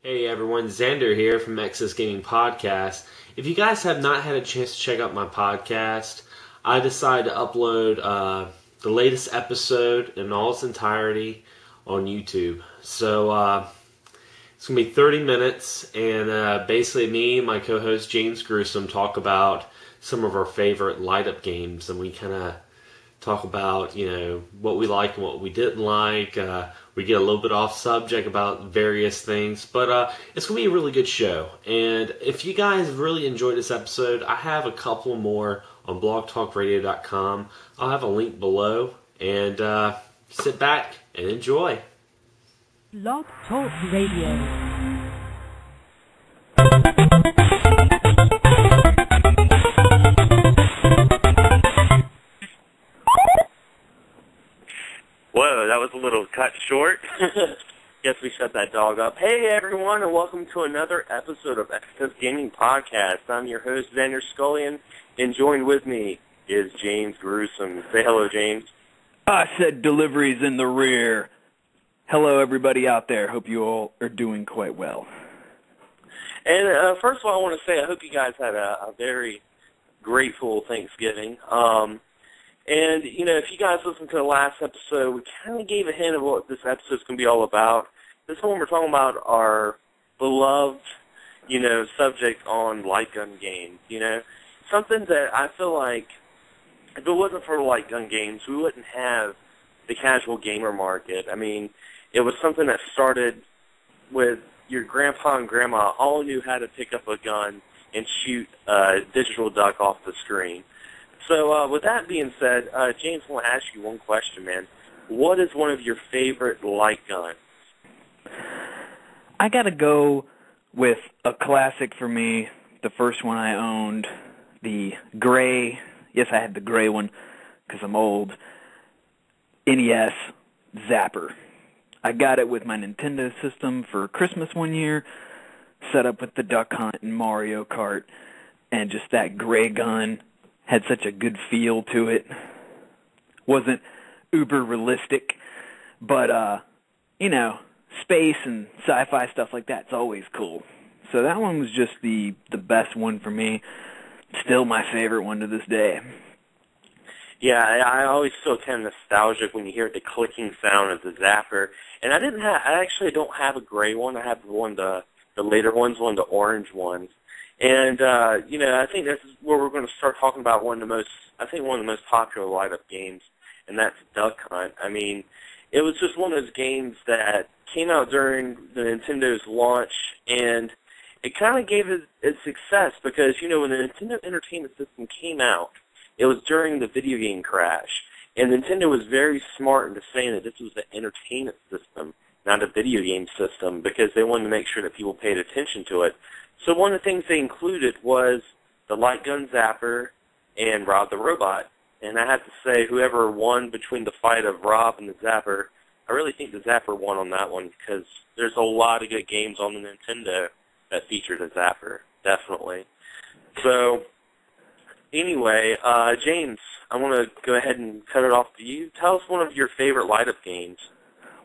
Hey everyone, Xander here from Nexus Gaming Podcast. If you guys have not had a chance to check out my podcast, I decided to upload the latest episode in all its entirety on YouTube. So it's going to be 30 minutes, and basically me and my co-host James Gruesome talk about some of our favorite light-up games, and we kind of talk about, what we like and what we didn't like. We get a little bit off subject about various things, but it's going to be a really good show. And if you guys really enjoyed this episode, I have a couple more on blogtalkradio.com. I'll have a link below, and sit back and enjoy. Blog Talk Radio. Whoa, that was a little cut short. Guess we shut that dog up. Hey, everyone, and welcome to another episode of Access Gaming Podcast. I'm your host, Xander Scullion, and joined with me is James Gruesome. Say hello, James. I said deliveries in the rear. Hello, everybody out there. Hope you all are doing quite well. And first of all, I want to say I hope you guys had a very grateful Thanksgiving. And, if you guys listened to the last episode, we kind of gave a hint of what this episode's going to be all about. This one we're talking about our beloved, subject on light gun games, Something that I feel like if it wasn't for light gun games, we wouldn't have the casual gamer market. I mean, it was something that started with your grandpa and grandma all knew how to pick up a gun and shoot a digital duck off the screen. So with that being said, James, I want to ask you one question, man. What is one of your favorite light guns? I got to go with a classic for me, the first one I owned, the gray, yes, I had the gray one because I'm old, NES Zapper. I got it with my Nintendo system for Christmas one year, set up with the Duck Hunt and Mario Kart, and just that gray gun had such a good feel to it. Wasn't uber realistic, but, space and sci-fi stuff like that's always cool. So that one was just the best one for me. Still my favorite one to this day. Yeah, I always feel kind of nostalgic when you hear the clicking sound of the Zapper. And I actually don't have a gray one. I have the later ones, one of the orange ones. And, I think this is where we're going to start talking about one of the most popular light-up games, and that's Duck Hunt. I mean, it was just one of those games that came out during the Nintendo's launch, and it kind of gave it its success because, when the Nintendo Entertainment System came out, it was during the video game crash, and Nintendo was very smart into saying that this was an entertainment system, not a video game system, because they wanted to make sure that people paid attention to it. So one of the things they included was the light gun Zapper and Rob the Robot. And I have to say, whoever won between the fight of Rob and the Zapper, I really think the Zapper won on that one because there's a lot of good games on the Nintendo that featured a Zapper, definitely. So, anyway, James, I want to go ahead and cut it off to you. Tell us one of your favorite light-up games.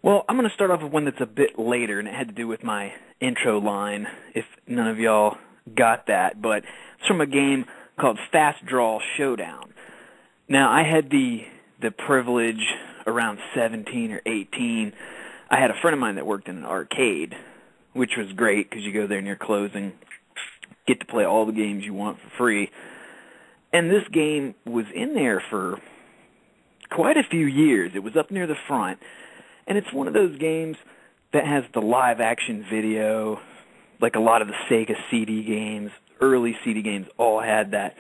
Well, I'm going to start off with one that's a bit later, and it had to do with my intro line, if none of y'all got that. But it's from a game called Fast Draw Showdown. Now, I had the privilege around 17 or 18. I had a friend of mine that worked in an arcade, which was great because you go there near closing, get to play all the games you want for free. And this game was in there for quite a few years. It was up near the front. And it's one of those games that has the live-action video, like a lot of the Sega CD games, early CD games all had that.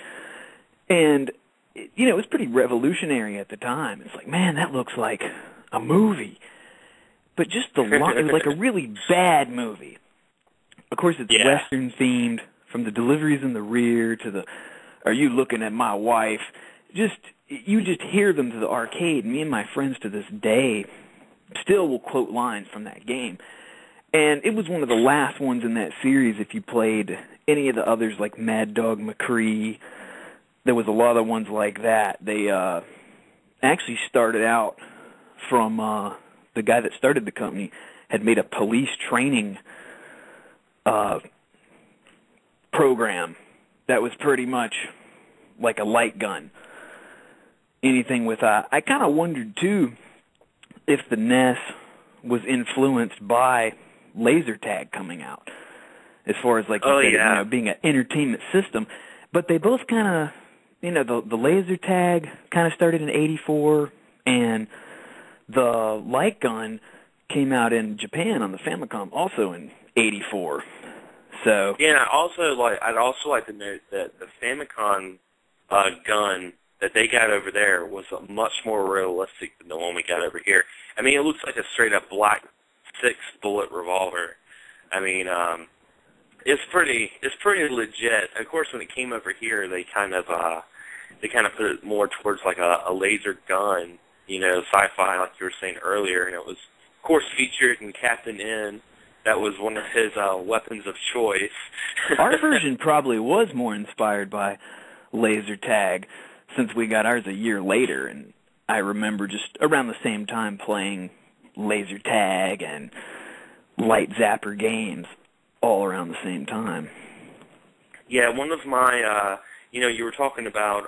And, it was pretty revolutionary at the time. It's like, man, that looks like a movie. But just it was like a really bad movie. Of course, it's Western-themed, from the deliveries in the rear to the, are you looking at my wife? You just hear them to the arcade. Me and my friends to this day still will quote lines from that game. And it was one of the last ones in that series if you played any of the others like Mad Dog McCree. There was a lot of ones like that. They actually started out from the guy that started the company had made a police training program that was pretty much like a light gun. Anything with I kind of wondered too if the NES was influenced by laser tag coming out, as far as like you said, you know, being an entertainment system. But they both kind of, you know, the laser tag kind of started in '84, and the light gun came out in Japan on the Famicom also in '84. So yeah, I'd also like to note that the Famicom gun that they got over there was much more realistic than the one we got over here. I mean, it looks like a straight-up black 6-bullet revolver. I mean, it's pretty legit. Of course, when it came over here, they kind of put it more towards like a laser gun, you know, sci-fi, like you were saying earlier, and it was, of course, featured in Captain N. That was one of his weapons of choice. Our version probably was more inspired by laser tag, since we got ours a year later, and I remember just around the same time playing laser tag and light zapper games all around the same time. Yeah, one of my, you know, you were talking about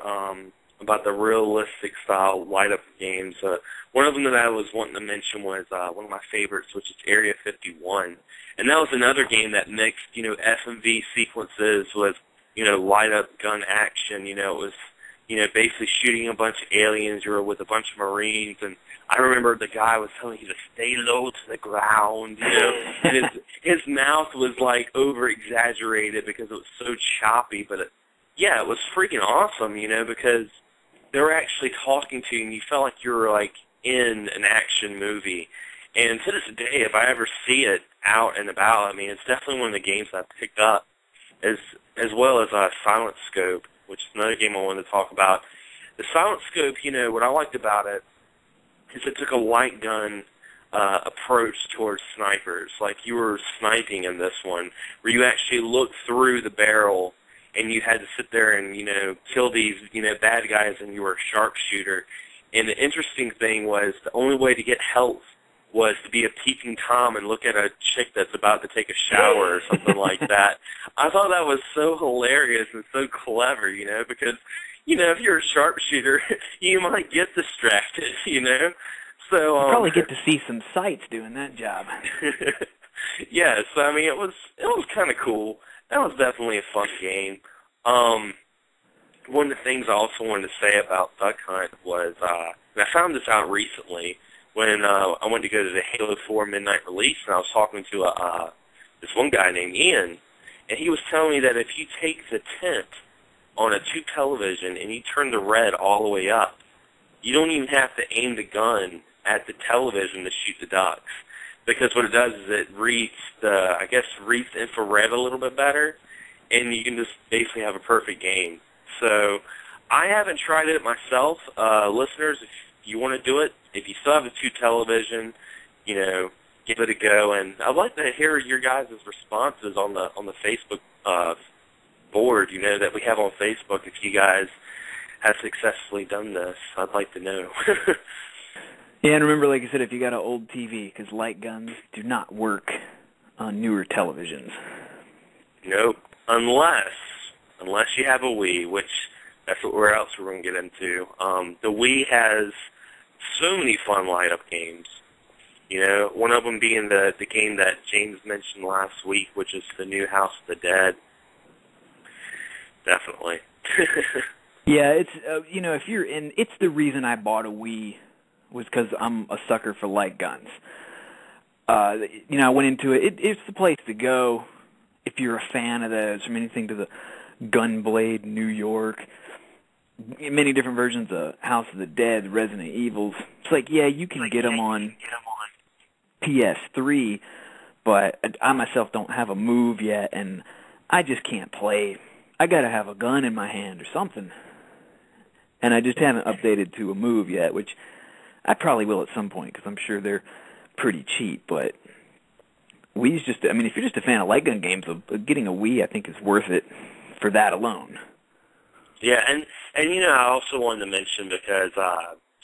the realistic style light-up games. One of them that I was wanting to mention was one of my favorites, which is Area 51. And that was another game that mixed, you know, FMV sequences with, you know, light-up gun action. You know, it was, you know, basically shooting a bunch of aliens. You were with a bunch of Marines, and I remember the guy was telling you to stay low to the ground, you know, and his mouth was, like, over-exaggerated because it was so choppy, but it was freaking awesome, you know, because they were actually talking to you, and you felt like you were, like, in an action movie. And to this day, if I ever see it out and about, I mean, it's definitely one of the games I picked up, as well as Silent Scope, which is another game I wanted to talk about. The Silent Scope, you know, what I liked about it is it took a light gun approach towards snipers. Like you were sniping in this one, where you actually looked through the barrel and you had to sit there and, you know, kill these, you know, bad guys, and you were a sharpshooter. And the interesting thing was the only way to get health was to be a peeping Tom and look at a chick that's about to take a shower or something like that. I thought that was so hilarious and so clever, you know, because, you know, if you're a sharpshooter, you might get distracted, you know. So you probably get to see some sights doing that job. Yeah, so I mean, it was kind of cool. That was definitely a fun game. One of the things I also wanted to say about Duck Hunt was, and I found this out recently when I went to go to the Halo 4 midnight release, and I was talking to this one guy named Ian, and he was telling me that if you take the tent on a tube television and you turn the red all the way up, you don't even have to aim the gun at the television to shoot the ducks, because what it does is it reads the infrared a little bit better, and you can just basically have a perfect game. So I haven't tried it myself. Listeners, if you want to do it, if you still have a tube television, you know, give it a go. And I'd like to hear your guys' responses on the Facebook board, you know, that we have on Facebook. If you guys have successfully done this, I'd like to know. Yeah, and remember, like I said, if you got an old TV, because light guns do not work on newer televisions. Nope, unless you have a Wii, which that's where else we're going to get into. The Wii has so many fun light-up games. You know, one of them being the game that James mentioned last week, which is the new House of the Dead. Definitely. Yeah, it's you know, if you're in, it's the reason I bought a Wii was because I'm a sucker for light guns. You know, I went into it. It's the place to go if you're a fan of those, from anything to the Gunblade New York, many different versions of House of the Dead, Resident Evils. It's like, yeah, you can get them on PS3, but I myself don't have a Move yet, and I just can't play. I got to have a gun in my hand or something. And I just haven't updated to a Move yet, which I probably will at some point, because I'm sure they're pretty cheap. But Wii's just, I mean, if you're just a fan of light gun games, getting a Wii, I think, is worth it for that alone. Yeah, and you know, I also wanted to mention, because,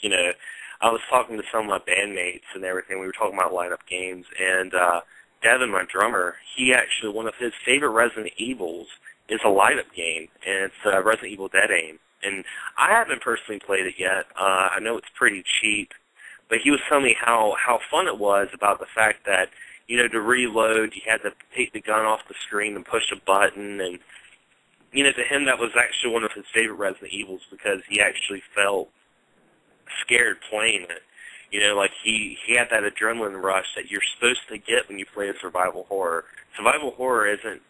you know, I was talking to some of my bandmates and everything. We were talking about light-up games, and Devin, my drummer, he actually, one of his favorite Resident Evils is a light-up game, and it's Resident Evil Dead Aim. And I haven't personally played it yet. I know it's pretty cheap, but he was telling me how fun it was about the fact that, to reload, you had to take the gun off the screen and push a button, and, to him that was actually one of his favorite Resident Evils because he actually felt scared playing it. Like he had that adrenaline rush that you're supposed to get when you play a survival horror. Survival horror isn't,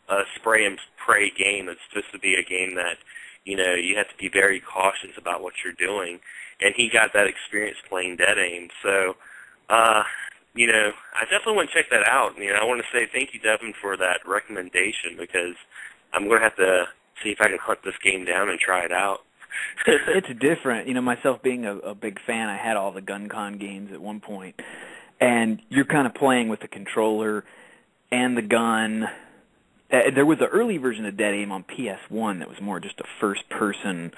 a spray and pray game. It's supposed to be a game that, you have to be very cautious about what you're doing. And he got that experience playing Dead Aim. So, I definitely want to check that out. I want to say thank you, Devin, for that recommendation because I'm going to have to see if I can hunt this game down and try it out. It's different. Myself being a big fan, I had all the GunCon games at one point, and you're kind of playing with the controller and the gun. There was an early version of Dead Aim on PS1 that was more just a first-person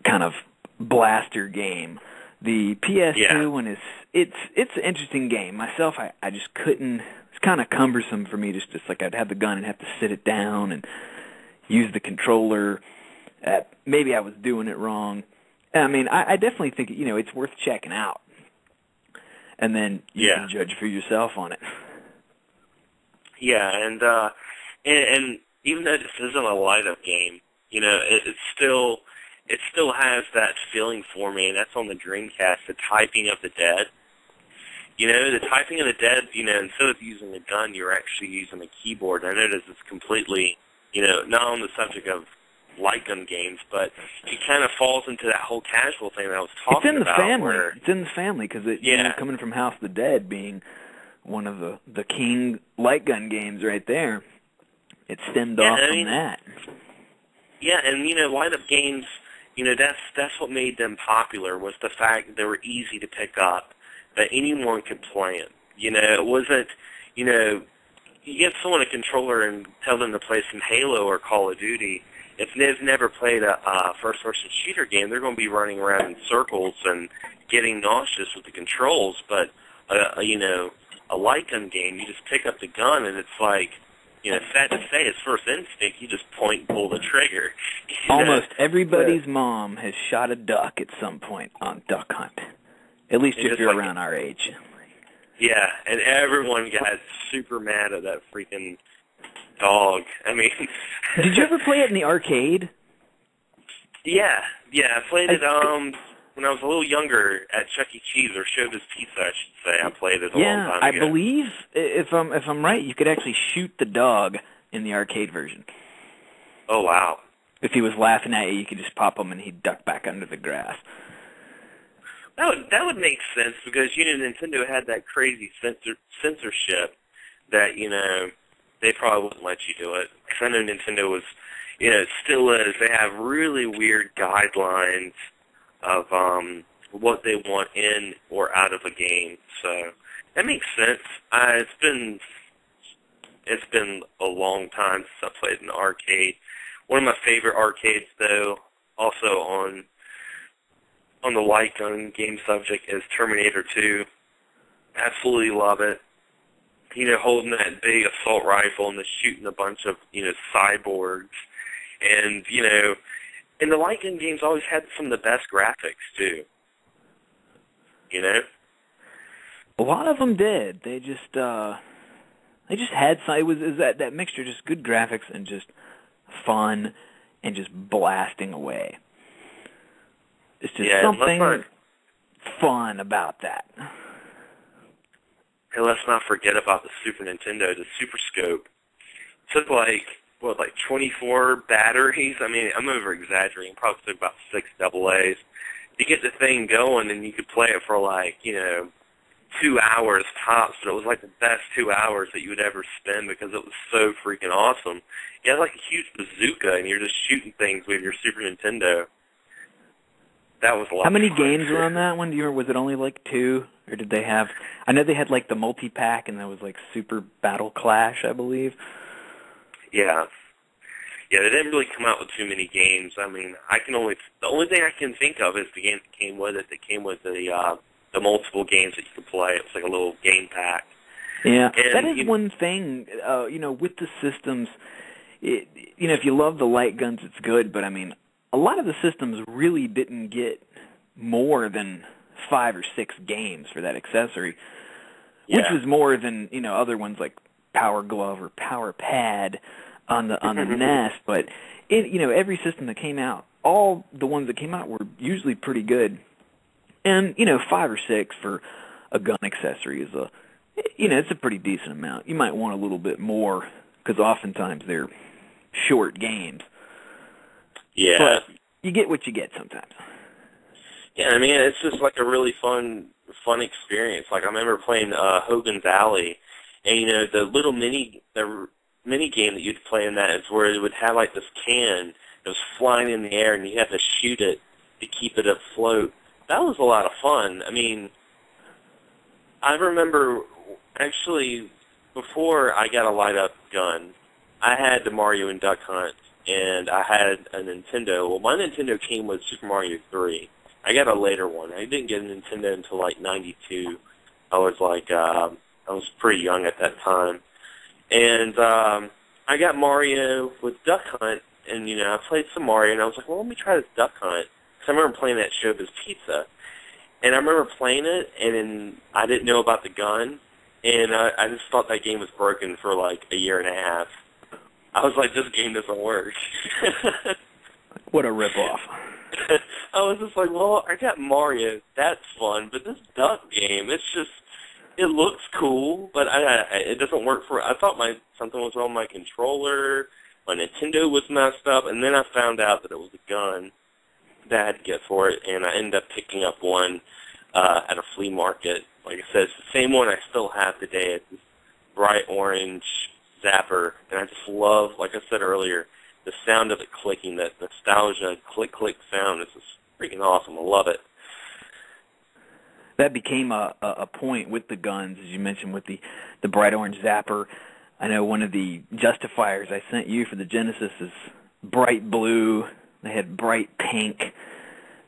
kind of blaster game. The PS2 one it's an interesting game. Myself, I just couldn't. It's kind of cumbersome for me. Just like I'd have the gun and have to sit it down and use the controller. Maybe I was doing it wrong. I mean, I definitely think it's worth checking out, and then you can judge for yourself on it. Yeah, and even though this isn't a light-up game, it still has that feeling for me, and that's on the Dreamcast, the Typing of the Dead. The Typing of the Dead, instead of using a gun, you're actually using a keyboard. I know this is completely, not on the subject of light gun games, but it kind of falls into that whole casual thing that I was talking about. It's in the family because coming from House of the Dead being one of the king light gun games right there, it stemmed off from that. Yeah, and light up games, that's what made them popular was the fact that they were easy to pick up, that anyone could play them. It wasn't, you get someone a controller and tell them to play some Halo or Call of Duty. If they've never played a first-person shooter game, they're going to be running around in circles and getting nauseous with the controls. But, a light gun game, you just pick up the gun, and it's like, sad to say, it's first instinct, you just point and pull the trigger. Almost everybody's mom has shot a duck at some point on Duck Hunt, at least if you're around our age. Yeah, and everyone got super mad at that freaking dog. I mean... Did you ever play it in the arcade? Yeah, I played it when I was a little younger at Chuck E. Cheese, or Showbiz Pizza, I should say. I played it a long time ago. I believe, if I'm right, you could actually shoot the dog in the arcade version. Oh, wow. If he was laughing at you, you could just pop him and he'd duck back under the grass. That would make sense because, Nintendo had that crazy censorship that, they probably wouldn't let you do it. Because I know Nintendo was, it still is. They have really weird guidelines of what they want in or out of a game. So that makes sense. It's been a long time since I played in the arcade. One of my favorite arcades, though, also on the light gun game subject, is Terminator 2. Absolutely love it. Holding that big assault rifle and just shooting a bunch of, cyborgs. And, and the light gun games always had some of the best graphics, too. A lot of them did. They just had some, it was that mixture, just good graphics and just fun and just blasting away. It's just something fun about that. Hey, let's not forget about the Super Nintendo, the Super Scope. Took like 24 batteries? I mean, I'm over-exaggerating. Probably took about 6 AA's to get the thing going, and you could play it for 2 hours tops, but it was like the best 2 hours that you would ever spend because it was so freaking awesome. You had like a huge bazooka, and you're just shooting things with your Super Nintendo. That was a lot. How many games were on that one? Do you remember? Was it only 2, or did they have? I know they had the multi-pack, and that was Super Battle Clash, I believe. Yeah, they didn't really come out with too many games. I mean, the only thing I can think of is the game that came with it. That came with the multiple games that you could play. It was like a little game pack. Yeah, And, that is one thing, with the systems, if you love the light guns, it's good, but I mean, a lot of the systems really didn't get more than 5 or 6 games for that accessory, which was more than, other ones like Power Glove or Power Pad on the NES, but every system that came out, all the ones that came out were usually pretty good. And, 5 or 6 for a gun accessory is it's a pretty decent amount. You might want a little bit more because oftentimes they're short games. Yeah. But you get what you get sometimes. Yeah, I mean, it's just like a really fun experience. Like, I remember playing Hogan's Alley, and, the little mini game that you'd play in that is where it would have, like, this can that was flying in the air, and you have to shoot it to keep it afloat. That was a lot of fun. I mean, I remember, actually, before I got a light-up gun, I had the Mario and Duck Hunt, and I had a Nintendo. Well, my Nintendo came with Super Mario 3. I got a later one. I didn't get a Nintendo until, like, 92. I was pretty young at that time. And I got Mario with Duck Hunt, and, I played some Mario, and I was like, well, let me try this Duck Hunt. Because I remember playing that Showbiz Pizza. And I remember playing it, and then I didn't know about the gun, and I just thought that game was broken for, like, a year and a half. I was like, this game doesn't work. What a ripoff. I was just like, well, I got Mario. That's fun. But this Duck game, it looks cool, but it doesn't work for, I thought something was wrong with my controller. My Nintendo was messed up, and then I found out that it was a gun that I had to get for it, and I ended up picking up one at a flea market. Like I said, it's the same one I still have today. It's this bright orange zapper, and I just love, like I said earlier, the sound of it clicking, that nostalgia click-click sound is just freaking awesome. I love it. That became a point with the guns, as you mentioned, with the bright orange zapper. I know one of the justifiers I sent you for the Genesis is bright blue. They had bright pink.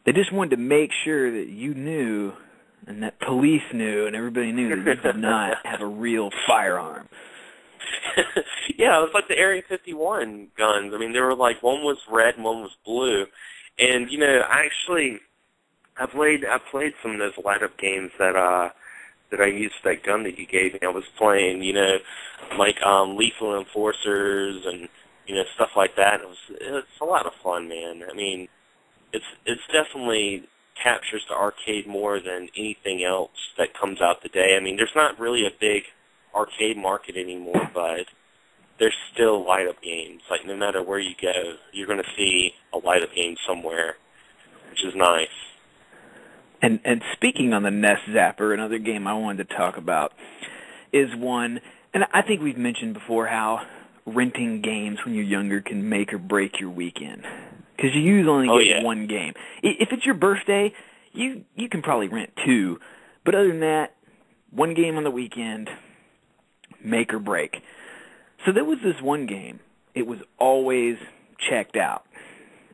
They just wanted to make sure that you knew and that police knew and everybody knew that you did not have a real firearm. Yeah, it was like the Area 51 guns. I mean, they were like, one was red and one was blue. And, I played some of those light-up games that I used that gun that you gave me. I was playing, like Lethal Enforcers and, stuff like that. It's a lot of fun, man. I mean, it's definitely captures the arcade more than anything else that comes out today. I mean, there's not really a big arcade market anymore, but there's still light-up games. Like, no matter where you go, you're going to see a light-up game somewhere, which is nice. And speaking on the NES Zapper, another game I wanted to talk about is one, and I think we've mentioned before how renting games when you're younger can make or break your weekend. Because you usually only get one game. If it's your birthday, you can probably rent 2. But other than that, one game on the weekend, make or break. So there was this one game. It was always checked out.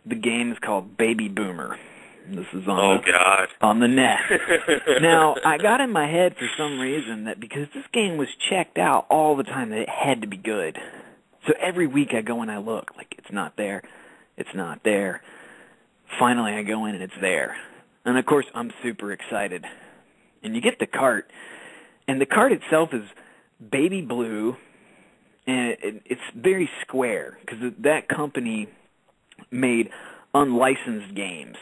The game is called Baby Boomer. This is on the NES. Now, I got in my head for some reason that because this game was checked out all the time, that it had to be good. So every week I go and I look, like, it's not there. It's not there. Finally, I go in and it's there. And, of course, I'm super excited. And you get the cart. And the cart itself is baby blue. And it's very square because that company made unlicensed games.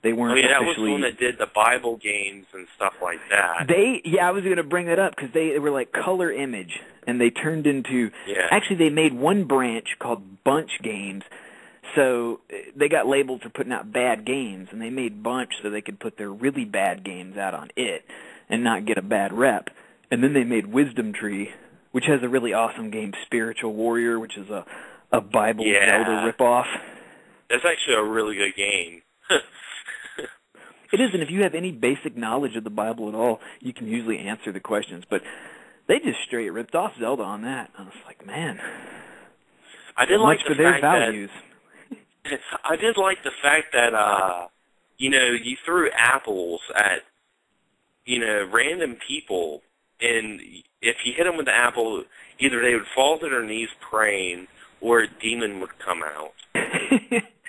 They weren't that officially... was the one that did the Bible games and stuff like that. I was going to bring that up because they were like color image, and they turned into... Yeah. Actually, they made one branch called Bunch Games, so they got labeled for putting out bad games, and they made Bunch so they could put their really bad games out on it and not get a bad rep. And then they made Wisdom Tree, which has a really awesome game, Spiritual Warrior, which is a Bible Zelda ripoff. That's actually a really good game. It is, and if you have any basic knowledge of the Bible at all, you can usually answer the questions. But they just straight ripped off Zelda on that. I was like, man, I did like for their values. I did like the fact that, you threw apples at, random people, and if you hit them with the apple, either they would fall to their knees praying, or a demon would come out.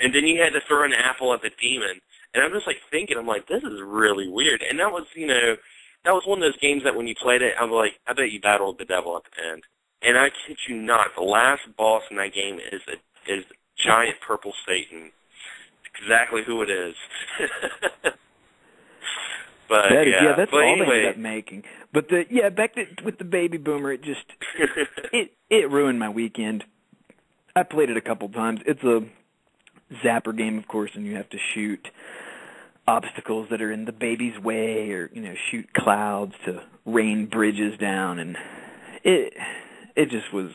And then you had to throw an apple at the demon. And I'm just like thinking, I'm like, this is really weird. And that was, that was one of those games that when you played it, I'm like, I bet you battled the devil at the end. And I kid you not, the last boss in that game is giant purple Satan. Exactly who it is. But that's but all anyway. they ended up making. But back with the Baby Boomer, it just it ruined my weekend. I played it a couple times. It's a zapper game, of course, and you have to shoot obstacles that are in the baby's way, or shoot clouds to rain bridges down, and it just was.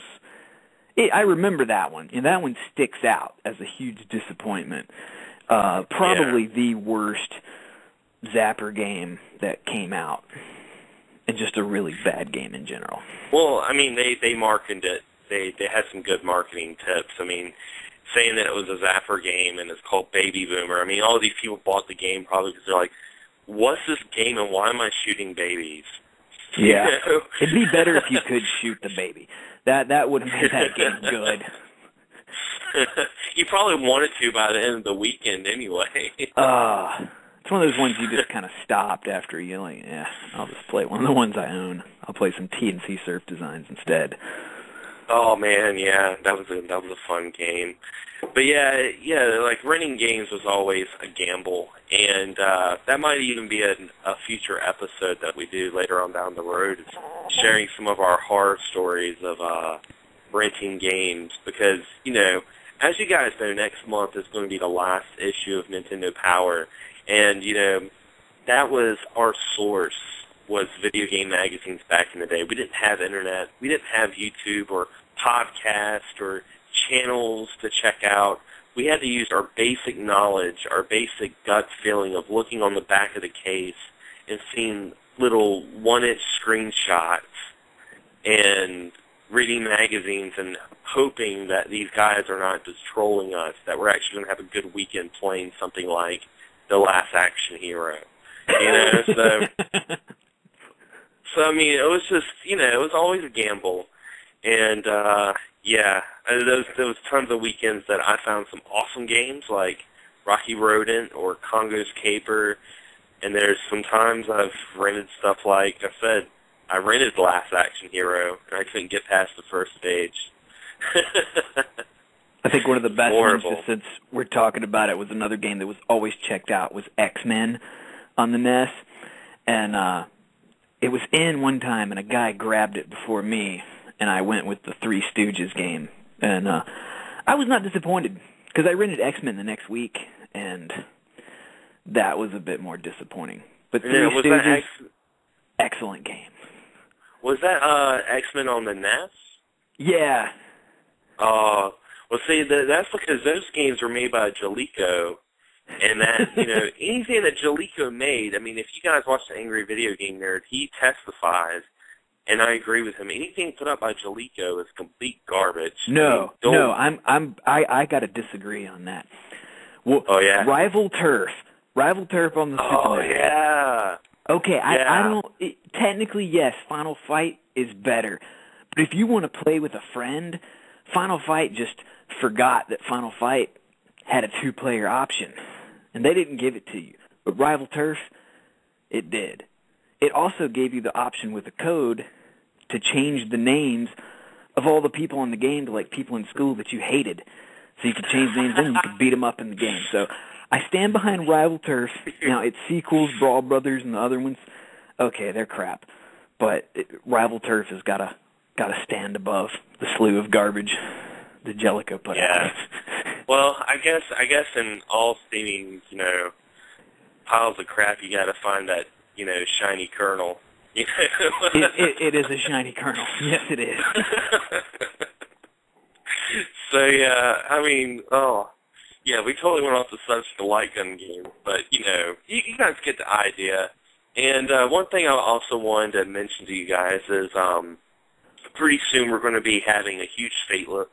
I remember that one, and that one sticks out as a huge disappointment. Probably the worst zapper game that came out, and just a really bad game in general. Well, I mean, they marketed it. They had some good marketing tips. I mean, saying that it was a zapper game and it's called Baby Boomer. I mean, all of these people bought the game probably because they're like, what's this game and why am I shooting babies? Yeah. It'd be better if you could shoot the baby. That would have made that game good. You probably wanted to by the end of the weekend anyway. It's one of those ones you just kind of stopped after you I'll just play one of the ones I own. I'll play some T&C Surf Designs instead. Oh man, yeah, that was a fun game. But yeah, like renting games was always a gamble, and that might even be a future episode that we do later on down the road, is sharing some of our horror stories of renting games, because, as you guys know, next month is going to be the last issue of Nintendo Power, and, that was our source, was video game magazines back in the day. We didn't have internet. We didn't have YouTube or podcast or channels to check out. We had to use our basic knowledge, our basic gut feeling of looking on the back of the case and seeing little 1-inch screenshots and reading magazines and hoping that these guys are not just trolling us, that we're actually going to have a good weekend playing something like The Last Action Hero. So, I mean, it was just, it was always a gamble. And, there was tons of weekends that I found some awesome games like Rocky Rodent or Congo's Caper. And there's some times I've rented stuff like, I said, I rented The Last Action Hero, and I couldn't get past the first stage. I think one of the best Horrible. ones, just since we're talking about it, was another game that was always checked out, was X-Men on the NES. And it was in one time, and a guy grabbed it before me, and I went with the Three Stooges game. And I was not disappointed, because I rented X-Men the next week, and that was a bit more disappointing. But Three Stooges, excellent game. Was that X-Men on the NES? Yeah. Well, see, that's because those games were made by Jaleco, and that, anything that Jaleco made, I mean, if you guys watch the Angry Video Game Nerd, he testifies, and I agree with him. Anything put up by Jaleco is complete garbage. I got to disagree on that. Well, oh, yeah? Rival Turf on the Super NES. Yeah. Okay, I don't... technically, yes, Final Fight is better. But if you want to play with a friend, Final Fight just forgot that Final Fight had a 2-player option. And they didn't give it to you. But Rival Turf, it did. It also gave you the option with a code to change the names of all the people in the game to, like, people in school that you hated. So you could change names and you could beat them up in the game. So I stand behind Rival Turf. Now, its sequels, Brawl Brothers and the other ones, okay, they're crap. But Rival Turf has got to stand above the slew of garbage that Jaleco put out. Well, I guess in all steaming, piles of crap, you got to find that, shiny kernel. It is a shiny kernel. Yes, it is. So yeah, I mean, we totally went off the subject of light gun game, but you guys get the idea. And one thing I also wanted to mention to you guys is pretty soon we're going to be having a huge facelift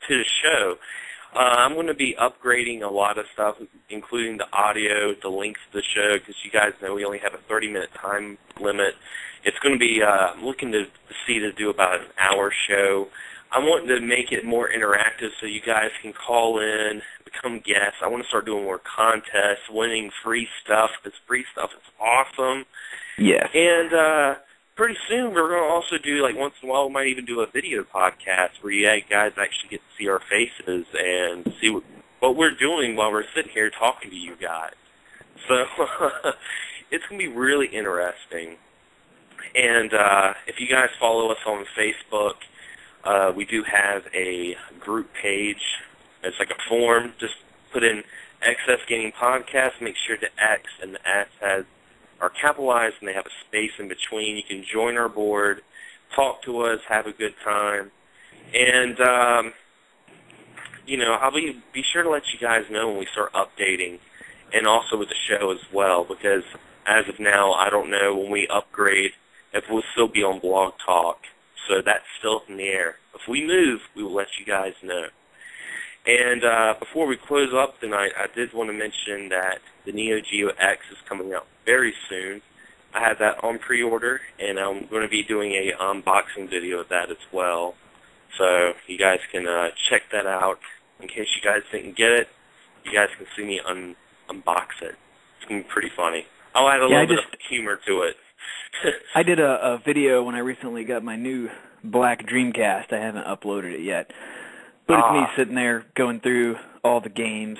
to the show. I'm going to be upgrading a lot of stuff, including the audio, the links to the show, because you guys know we only have a 30-minute time limit. It's going to be, I'm looking to do about an hour show. I want to make it more interactive so you guys can call in, become guests. I want to start doing more contests, winning free stuff. This free stuff is awesome. Yes. And pretty soon we're going to also do, like once in a while, we might even do a video podcast where you guys actually get to see our faces and see what we're doing while we're sitting here talking to you guys. So it's going to be really interesting. And if you guys follow us on Facebook, we do have a group page. It's like a form. Just put in XS Gaming Podcast. Make sure the X and the S are capitalized and they have a space in between. You can join our board, talk to us, have a good time. And, I'll be sure to let you guys know when we start updating, and also with the show as well, because as of now, I don't know when we upgrade if we'll still be on Blog Talk. So that's still in the air. If we move, we will let you guys know. And before we close up tonight, I did want to mention that the Neo Geo X is coming out very soon. I have that on pre-order, and I'm going to be doing a unboxing video of that as well. So you guys can check that out. In case you guys didn't get it, you guys can see me unbox it. It's going to be pretty funny. I'll add a little bit of humor to it. I did a video when I recently got my new black Dreamcast. I haven't uploaded it yet. But it's me sitting there going through all the games.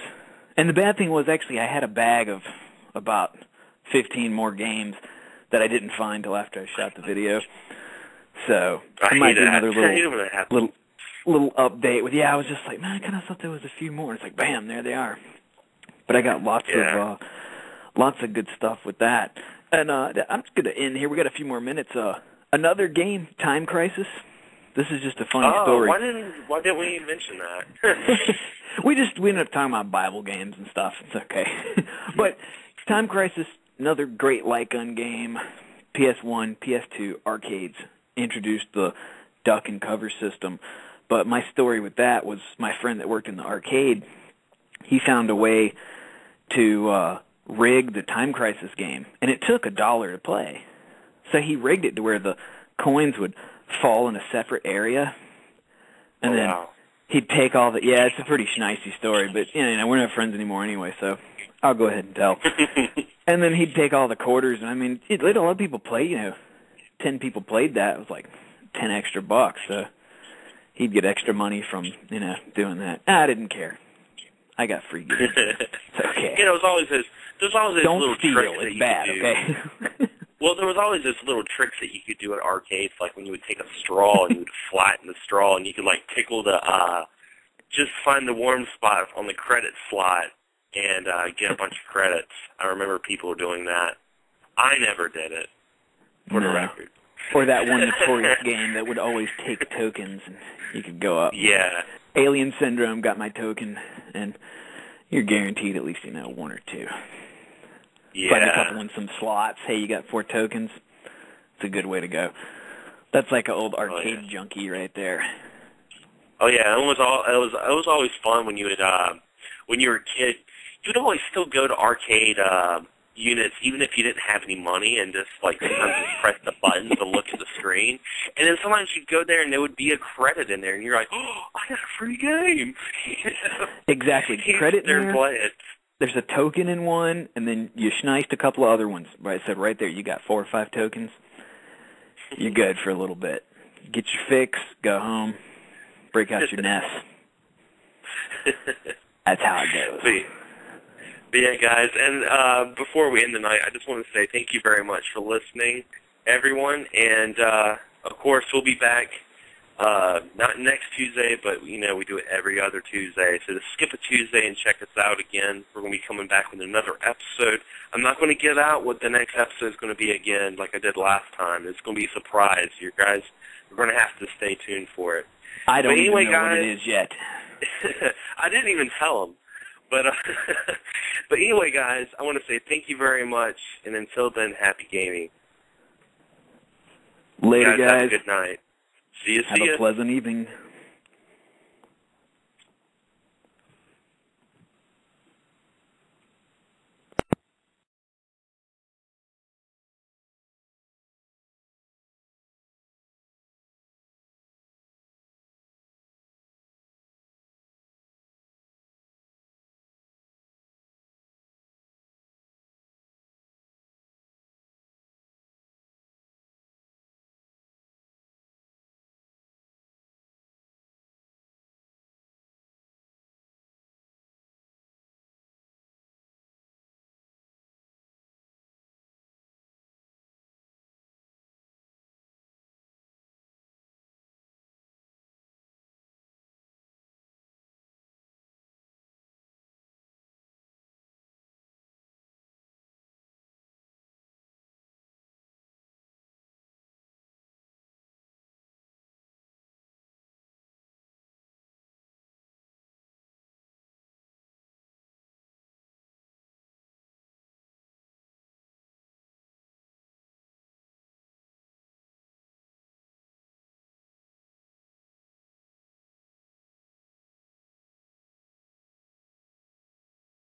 And the bad thing was, actually, I had a bag of about 15 more games that I didn't find till after I shot the video. So I might do another little update with, I was just like, man, I kind of thought there was a few more. It's like, bam, there they are. But I got lots of good stuff with that. And I'm just going to end here. We got a few more minutes. Another game, Time Crisis. This is just a funny story. Why didn't we mention that? we ended up talking about Bible games and stuff. It's okay. But Time Crisis, another great light gun game. PS1, PS2 arcades introduced the duck and cover system. But my story with that was my friend that worked in the arcade, he found a way to rig the Time Crisis game, and it took $1 to play. So he rigged it to where the coins would fall in a separate area, and then he'd take all the... Yeah, it's a pretty schnicey story, but we're not friends anymore anyway, so I'll go ahead and tell. And then he'd take all the quarters, and I mean, a lot of people play, 10 people played that. It was like $10 extra, so he'd get extra money from, doing that. I didn't care. I got free games. It's okay. There's always those little steal. tricks that it's you bad, could do. Okay? Well, there was always those little tricks that you could do at arcades, like when you would take a straw and you would flatten the straw, and you could tickle the just find the warm spot on the credit slot and get a bunch of credits. I remember people doing that. I never did it, for the record. Or that one notorious game that would always take tokens, and you could go up. Yeah. Alien Syndrome got my token, and you're guaranteed at least, 1 or 2. Yeah. Find a couple in some slots. Hey, you got 4 tokens. It's a good way to go. That's like an old arcade junkie right there. Oh yeah, it was always fun when you would when you were a kid. You'd always still go to arcade units, even if you didn't have any money, and just sometimes just press the buttons and look at the screen. And then sometimes you'd go there and there would be a credit in there, and you're like, oh, I got a free game. Exactly. Credit in there. Play it. There's a token in one, and then you schniced a couple of other ones. Right, so right there, you got 4 or 5 tokens. You're good for a little bit. Get your fix, go home, break out your NES. That's how it goes. But yeah, guys, and before we end the night, I just want to say thank you very much for listening, everyone. And, of course, we'll be back not next Tuesday, but, we do it every other Tuesday. So to skip a Tuesday and check us out again. We're going to be coming back with another episode. I'm not going to give out what the next episode is going to be again like I did last time. It's going to be a surprise. You guys are going to have to stay tuned for it. I don't even know what it is yet. I didn't even tell them. But anyway, guys, I want to say thank you very much, and until then, happy gaming. Later, guys. Have a good night. See you. Have a pleasant evening.